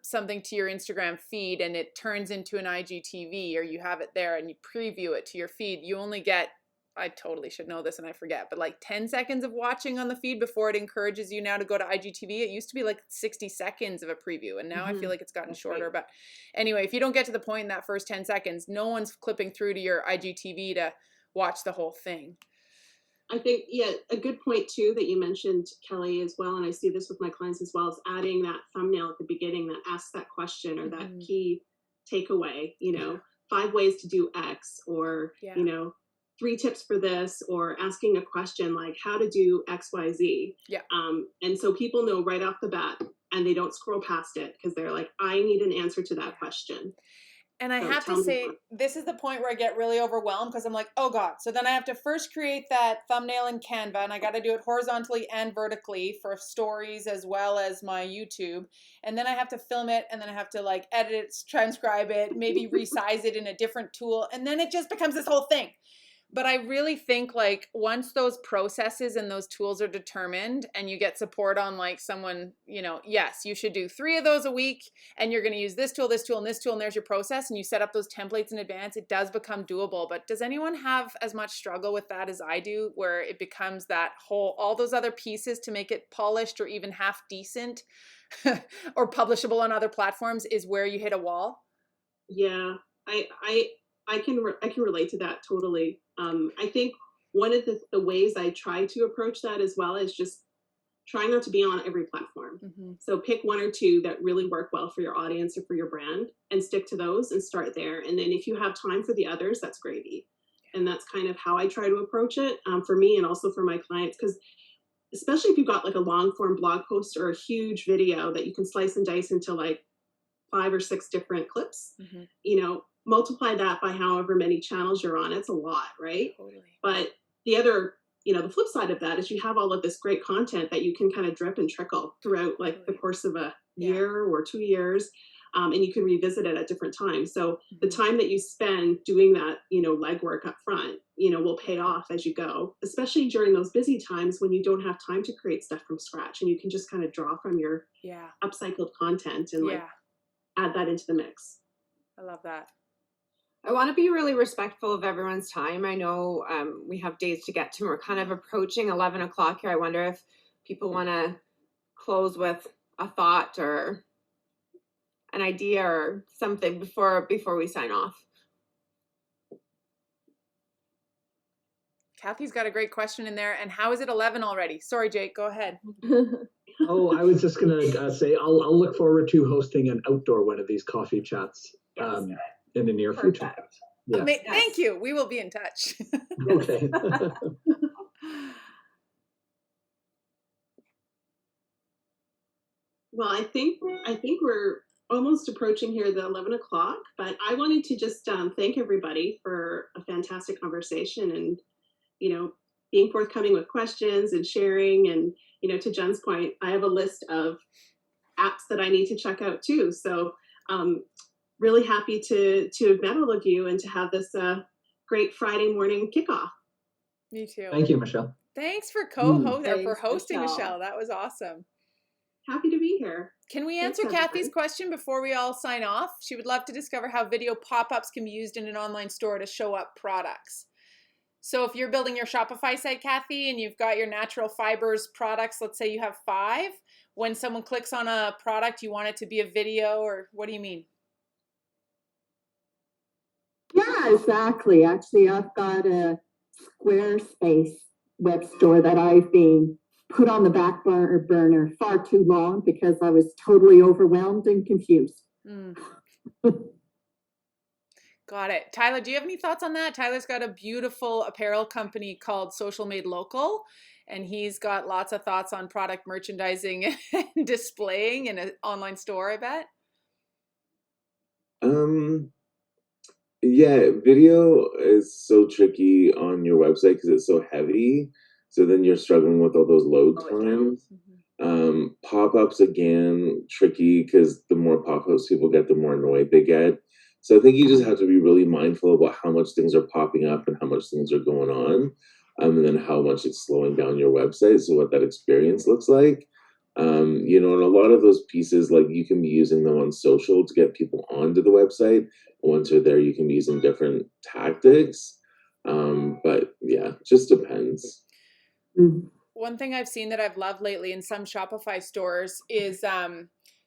something to your Instagram feed and it turns into an IGTV, or you have it there and you preview it to your feed, you only get, I totally should know this and I forget, but like 10 seconds of watching on the feed before it encourages you now to go to IGTV. It used to be like 60 seconds of a preview, and now I feel like it's gotten That's shorter. right. But anyway, if you don't get to the point in that first 10 seconds, no one's clipping through to your IGTV to watch the whole thing. I think, yeah, a good point too that you mentioned, Kelly, as well, and I see this with my clients as well, is adding that thumbnail at the beginning that asks that question or that Mhm. key takeaway, Yeah. 5 ways to do X, or, Yeah. 3 tips for this, or asking a question like how to do XYZ. Yeah. And so people know right off the bat and they don't scroll past it because they're like, I need an answer to that question. And I So have to tell me say, more. this is the point where I get really overwhelmed because I'm like, oh God. So then I have to first create that thumbnail in Canva, and I got to do it horizontally and vertically for stories as well as my YouTube. And then I have to film it, and then I have to like edit it, transcribe it, maybe resize it in a different tool. And then it just becomes this whole thing. But I really think like once those processes and those tools are determined and you get support on like someone, yes, you should do 3 of those a week, and you're going to use this tool, and this tool, and there's your process, and you set up those templates in advance, it does become doable. But does anyone have as much struggle with that as I do, where it becomes that whole, all those other pieces to make it polished or even half decent or publishable on other platforms is where you hit a wall? Yeah, I can relate to that totally. I think one of the ways I try to approach that as well is just trying not to be on every platform. Mm-hmm. So pick 1 or 2 that really work well for your audience or for your brand and stick to those and start there. And then if you have time for the others, that's gravy. And that's kind of how I try to approach it, for me and also for my clients. Because especially if you've got like a long form blog post or a huge video that you can slice and dice into like 5 or 6 different clips, Mm-hmm. Multiply that by however many channels you're on. It's a lot, right? Totally. But the other, the flip side of that is you have all of this great content that you can kind of drip and trickle throughout like the Totally. course of a Yeah. year or 2 years. And you can revisit it at different times. So the Mhm. time that you spend doing that, legwork up front, will pay off as you go, especially during those busy times when you don't have time to create stuff from scratch and you can just kind of draw from your Yeah. upcycled content and like Yeah. add that into the mix. I love that. I want to be really respectful of everyone's time. I know we have days to get to. We're kind of approaching 11 o'clock here. I wonder if people want to close with a thought or an idea or something before we sign off. Kathy's got a great question in there. And how is it 11 already? Sorry, Jake, go ahead. Oh, I was just gonna say I'll look forward to hosting an outdoor one of these coffee chats in the near future. Yeah. Thank you. We will be in touch. Okay. Well, I think we're almost approaching here the 11 o'clock, but I wanted to just thank everybody for a fantastic conversation and, being forthcoming with questions and sharing. And, to Jen's point, I have a list of apps that I need to check out too. So really happy to have met all of you and to have this great Friday morning kickoff. Me too. Thank you, Michelle. Thanks for hosting, Michelle. That was awesome. Happy to be here. Can we answer Kathy's question before we all sign off? She would love to discover how video pop-ups can be used in an online store to show up products. So if you're building your Shopify site, Kathy, and you've got your natural fibers products, let's say you have 5, when someone clicks on a product, you want it to be a video, or what do you mean? Yeah, exactly. Actually, I've got a Squarespace web store that I've been put on the back burner far too long because I was totally overwhelmed and confused. Got it. Tyler, do you have any thoughts on that? Tyler's got a beautiful apparel company called Social Made Local, and he's got lots of thoughts on product merchandising and displaying in an online store, I bet. Yeah, video is so tricky on your website because it's so heavy. So then you're struggling with all those load times. Pop-ups, again, tricky because the more pop-ups people get, the more annoyed they get. So I think you just have to be really mindful about how much things are popping up and how much things are going on, and then how much it's slowing down your website, so what that experience looks like. And a lot of those pieces, like, you can be using them on social to get people onto the website. Once they're there, you can be using different tactics. But yeah, just depends. One thing I've seen that I've loved lately in some Shopify stores is,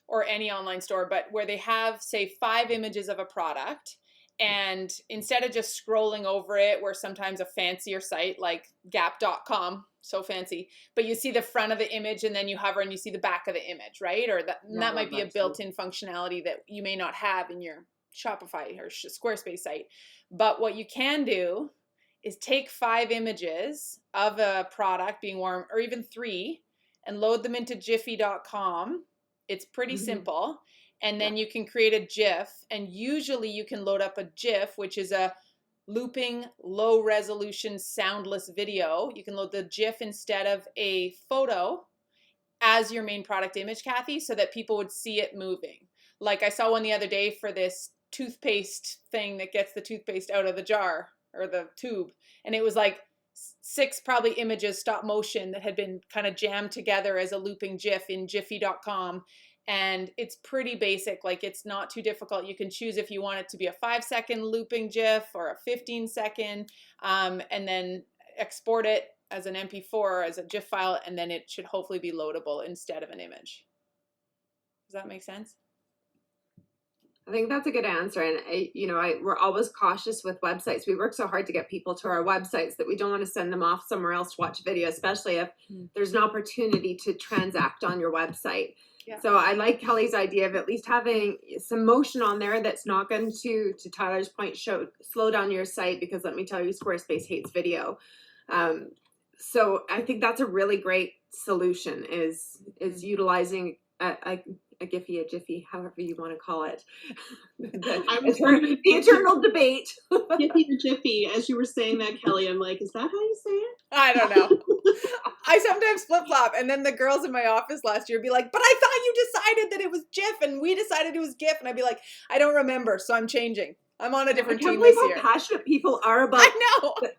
or any online store, but where they have, say, 5 images of a product, and instead of just scrolling over it, where sometimes a fancier site like gap.com, so fancy, but you see the front of the image and then you hover and you see the back of the image, right? Or that might be a built-in functionality that you may not have in your Shopify or Squarespace site. But what you can do is take 5 images of a product being worn, or even 3, and load them into jiffy.com. It's pretty simple. And then you can create a GIF, and usually you can load up a GIF, which is a looping, low resolution, soundless video. You can load the GIF instead of a photo as your main product image, Kathy, so that people would see it moving. Like I saw one the other day for this toothpaste thing that gets the toothpaste out of the jar or the tube. And it was like 6 probably images stop motion that had been kind of jammed together as a looping GIF in jiffy.com. And it's pretty basic. Like, it's not too difficult. You can choose if you want it to be a 5-second looping GIF or a 15-second, and then export it as an MP4 or as a GIF file, and then it should hopefully be loadable instead of an image. Does that make sense? I think that's a good answer. And we're always cautious with websites. We work so hard to get people to our websites that we don't want to send them off somewhere else to watch video, especially if there's an opportunity to transact on your website. Yeah. So I like Kelly's idea of at least having some motion on there that's not going to Tyler's point, slow down your site, because let me tell you, Squarespace hates video. So I think that's a really great solution, is utilizing a Giphy, a Jiffy, however you want to call it. The eternal debate. Giphy or Jiffy, as you were saying that, Kelly, I'm like, is that how you say it? I don't know. I sometimes flip-flop, and then the girls in my office last year would be like, but I thought you decided that it was GIF, and we decided it was GIF, and I'd be like, I don't remember, so I'm changing. I'm on a different team this year. How passionate people are about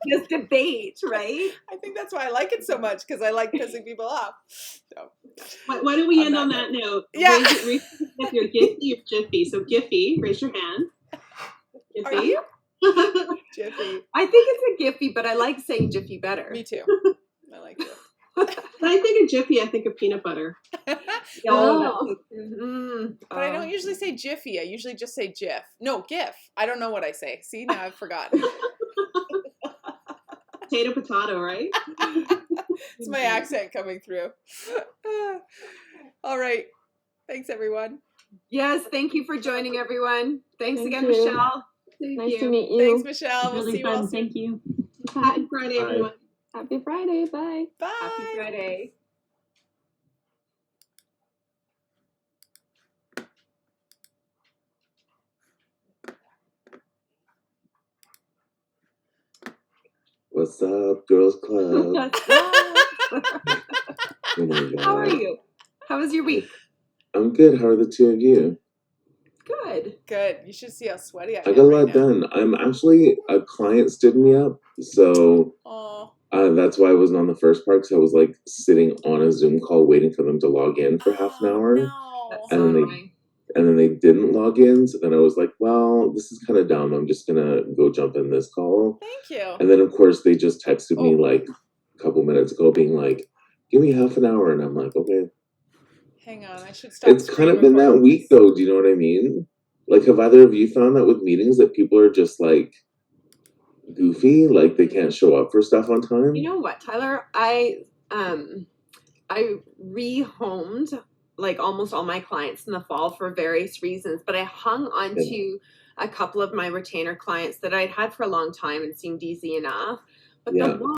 this debate, right? I think that's why I like it so much, because I like pissing people off. So, why don't we end on that note? Yeah. Raise if you're Giphy or Jiffy. So Giphy, raise your hand. Giphy. Are you? Jiffy. I think it's a Giphy, but I like saying Jiffy better. Me too. I like it. When I think of Jiffy, I think of peanut butter. Oh, But I don't usually say Jiffy. I usually just say GIF. No, GIF. I don't know what I say. See, now I've forgotten. Potato, right? It's my accent coming through. All right. Thanks, everyone. Yes, thank you for joining, everyone. Thanks Thank again, you. Michelle. Nice to meet you. Thanks, Michelle. We'll Really see you all fun. soon. Thank you. Happy Friday, Bye. everyone. Happy Friday. Bye. Bye. Happy Friday. What's up, girls club? What's up? Oh my How are God. you? How was your week? I'm good. How are the two of you? Good. Good. You should see how sweaty I I am got a right lot now. done. I'm actually, a client stood me up, so Oh, that's why I wasn't on the first part, because I was like sitting on a Zoom call waiting for them to log in for half an hour. no. That's And so then they annoying. and then they didn't log in, so then I was like, well, this is kind of dumb. I'm just gonna go jump in this call. Thank you. And then of course they just texted me Oh. like a couple minutes ago being like, give me half an hour, and I'm like, okay. Hang on. I should stop It's kind of screen been that recording week this. though, do you know what I mean? Like, have either of you found that with meetings that people are just like goofy, like they can't show up for stuff on time? You know what, Tyler? I rehomed like almost all my clients in the fall for various reasons, but I hung on to a couple of my retainer clients that I'd had for a long time and seemed easy enough. But Yeah. the